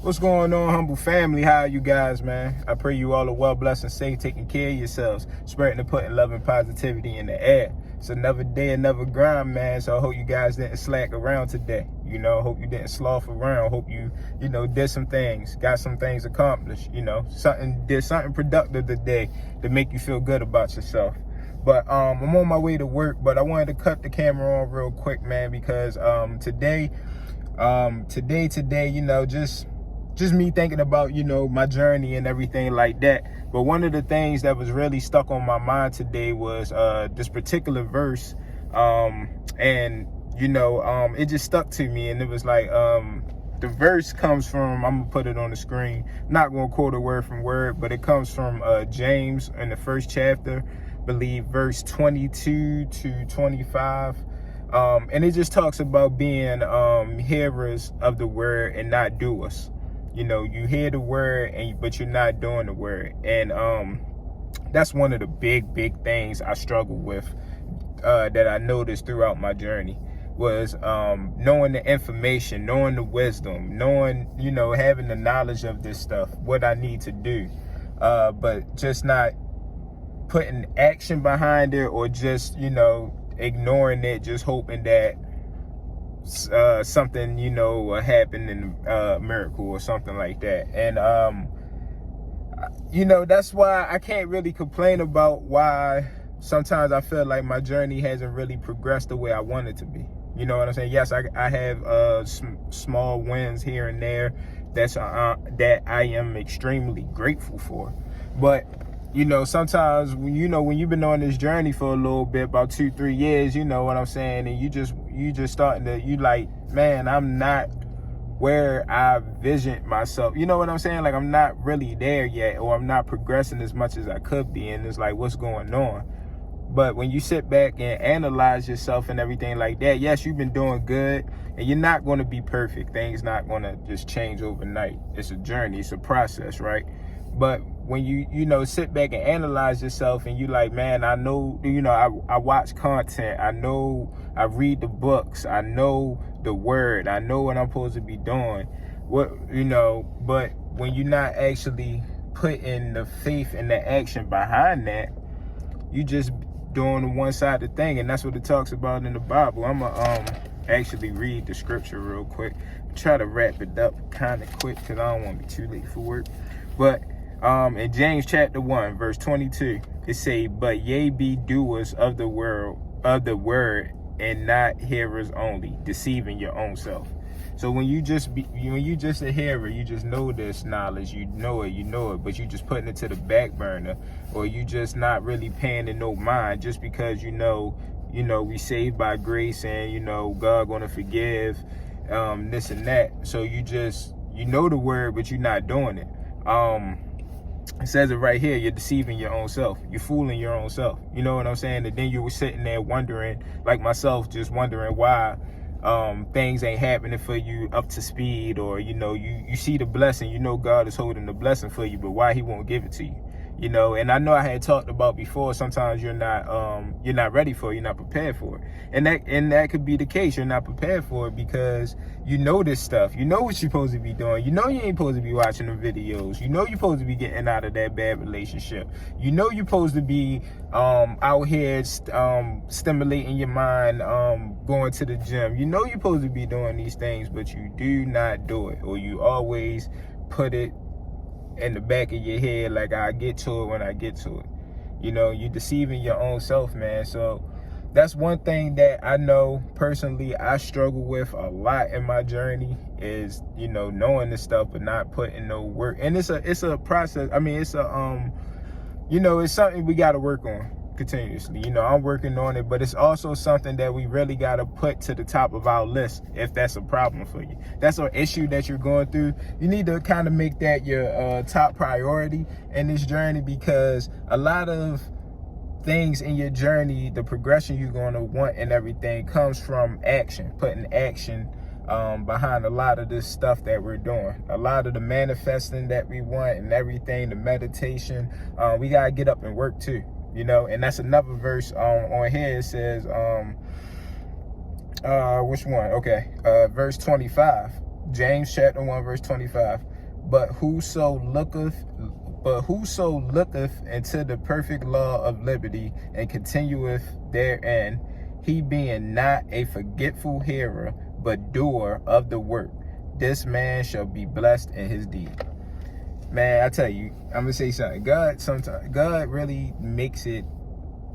What's going on, humble family? How are you guys, man? I pray you all are well, blessed, and safe, taking care of yourselves, spreading and putting love and positivity in the air. It's another day, another grind, man. So I hope you guys didn't slack around today. Hope you didn't sloth around. Hope you, did some things, got some things accomplished. Did something productive today to make you feel good about yourself. But I'm on my way to work, but I wanted to cut the camera on real quick, man, because today, just me thinking about, my journey and everything like that. But one of the things that was really stuck on my mind today was this particular verse. It just stuck to me. And it was like, the verse comes from, I'm gonna put it on the screen, not gonna quote it word from word, but it comes from James in the first chapter, I believe verse 22 to 25. And it just talks about being hearers of the word and not doers. You hear the word, but you're not doing the word. And that's one of the big things I struggle with, that I noticed throughout my journey, was knowing the information, knowing the wisdom, knowing, having the knowledge of this stuff, what I need to do, but just not putting action behind it, or just, ignoring it, just hoping that something will happen in a miracle or something like that. And that's why I can't really complain about why sometimes I feel like my journey hasn't really progressed the way I want it to be. You know what I'm saying? Yes, I have small wins here and there that I am extremely grateful for. But sometimes when you've been on this journey for a little bit, about 2-3 years, you know what I'm saying, and you just starting to, you like, man, I'm not where I visioned myself. You know what I'm saying? Like, I'm not really there yet, or I'm not progressing as much as I could be. And it's like, what's going on? But when you sit back and analyze yourself and everything like that, yes, you've been doing good, and you're not going to be perfect. Things not going to just change overnight. It's a journey. It's a process, right? But when you sit back and analyze yourself, and you like, man, I know, I watch content, I know, I read the books, I know the word, I know what I'm supposed to be doing, but when you're not actually putting the faith and the action behind that, you just doing the one-sided thing. And that's what it talks about in the Bible. I'm gonna actually read the scripture real quick, try to wrap it up kind of quick, because I don't want to be too late for work. But in James chapter 1 verse 22, it say, but ye be doers of the word and not hearers only, deceiving your own self. So when you just a hearer, you just know this knowledge, you know it, but you just putting it to the back burner, or you just not really paying it no mind, just because we saved by grace, and God gonna forgive this and that. So you know the word, but you're not doing it. It says it right here, you're deceiving your own self. You're fooling your own self. You know what I'm saying? And then you were sitting there wondering, like myself, just wondering why things ain't happening for you up to speed, or you see the blessing, God is holding the blessing for you, but why he won't give it to you? And I know I had talked about before, sometimes you're not ready for it, you're not prepared for it. And that could be the case. You're not prepared for it because this stuff. You know what you're supposed to be doing. You ain't supposed to be watching the videos. You're supposed to be getting out of that bad relationship. You're supposed to be out here stimulating your mind, going to the gym. You're supposed to be doing these things, but you do not do it, or you always put it in the back of your head, like, I get to it when I get to it. You're deceiving your own self, man. So that's one thing that I know personally I struggle with a lot in my journey, is knowing this stuff but not putting no work. And it's a process. I mean, it's it's something we got to work on continuously. I'm working on it, but it's also something that we really got to put to the top of our list. If that's a problem for you, that's an issue that you're going through, you need to kind of make that your top priority in this journey, because a lot of things in your journey, the progression you're going to want and everything, comes from action, putting action behind a lot of this stuff that we're doing, a lot of the manifesting that we want and everything, the meditation. We got to get up and work too. And that's another verse on here. It says, which one? Okay, verse 25. James chapter 1 verse 25. But whoso looketh into the perfect law of liberty and continueth therein, he being not a forgetful hearer, but doer of the work, this man shall be blessed in his deed. Man, I tell you, I'm gonna say something. God really makes it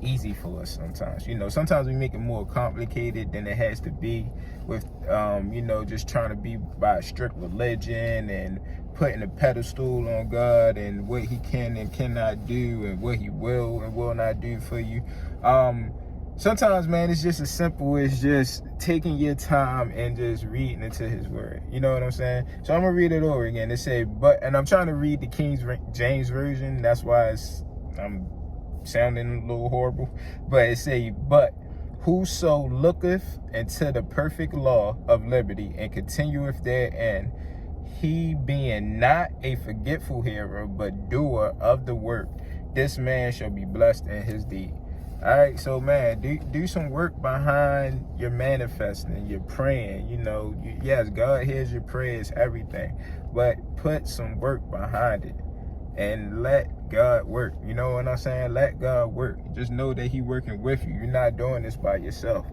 easy for us sometimes. You know, sometimes we make it more complicated than it has to be with you know, just trying to be by strict religion and putting a pedestal on God and what he can and cannot do and what he will and will not do for you. Sometimes, man, it's just as simple as just taking your time and just reading into his word. You know what I'm saying? So I'm gonna read it over again. It say, and I'm trying to read the King James version. That's why I'm sounding a little horrible. But it say, but whoso looketh into the perfect law of liberty and continueth therein, he being not a forgetful hearer, but doer of the work, this man shall be blessed in his deed. All right, so man, do some work behind your manifesting, your praying. You know, yes, God hears your prayers, everything, but put some work behind it and let God work. You know what I'm saying? Let God work. Just know that he working with you. You're not doing this by yourself.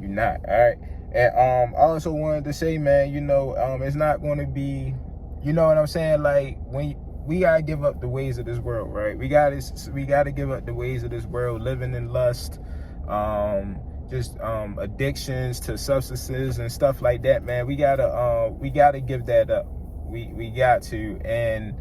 You're not. All right. And I also wanted to say, man, you know, it's not going to be, you know what I'm saying? Like, when we gotta give up the ways of this world, right? We gotta give up the ways of this world, living in lust, addictions to substances and stuff like that, man. We gotta give that up. We got to. And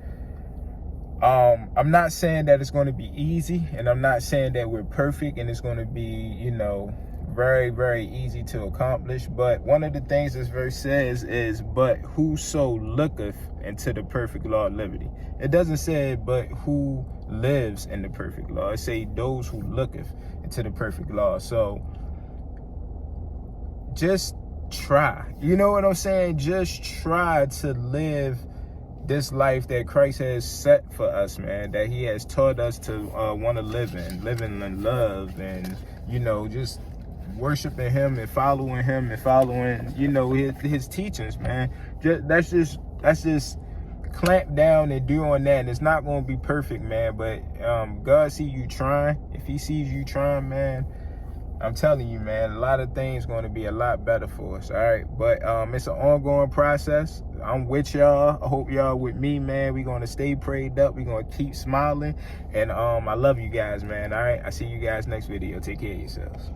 I'm not saying that it's going to be easy, and I'm not saying that we're perfect and it's going to be, you know, very, very easy to accomplish. But one of the things this verse says is, but whoso looketh into the perfect law of liberty. It doesn't say, but who lives in the perfect law. It say those who looketh into the perfect law. So just try. You know what I'm saying? Just try to live this life that Christ has set for us, man, that he has taught us to want to live in love, and, you know, just worshiping him and following, you know, his teachings, man. That's just clamp down and do on that. And it's not going to be perfect, man, but God see you trying. If he sees you trying, man, I'm telling you, man, a lot of things going to be a lot better for us. All right, but it's an ongoing process. I'm with y'all. I hope y'all with me, man. We're going to stay prayed up. We're going to keep smiling, and I love you guys, man. All right, I see you guys next video. Take care of yourselves.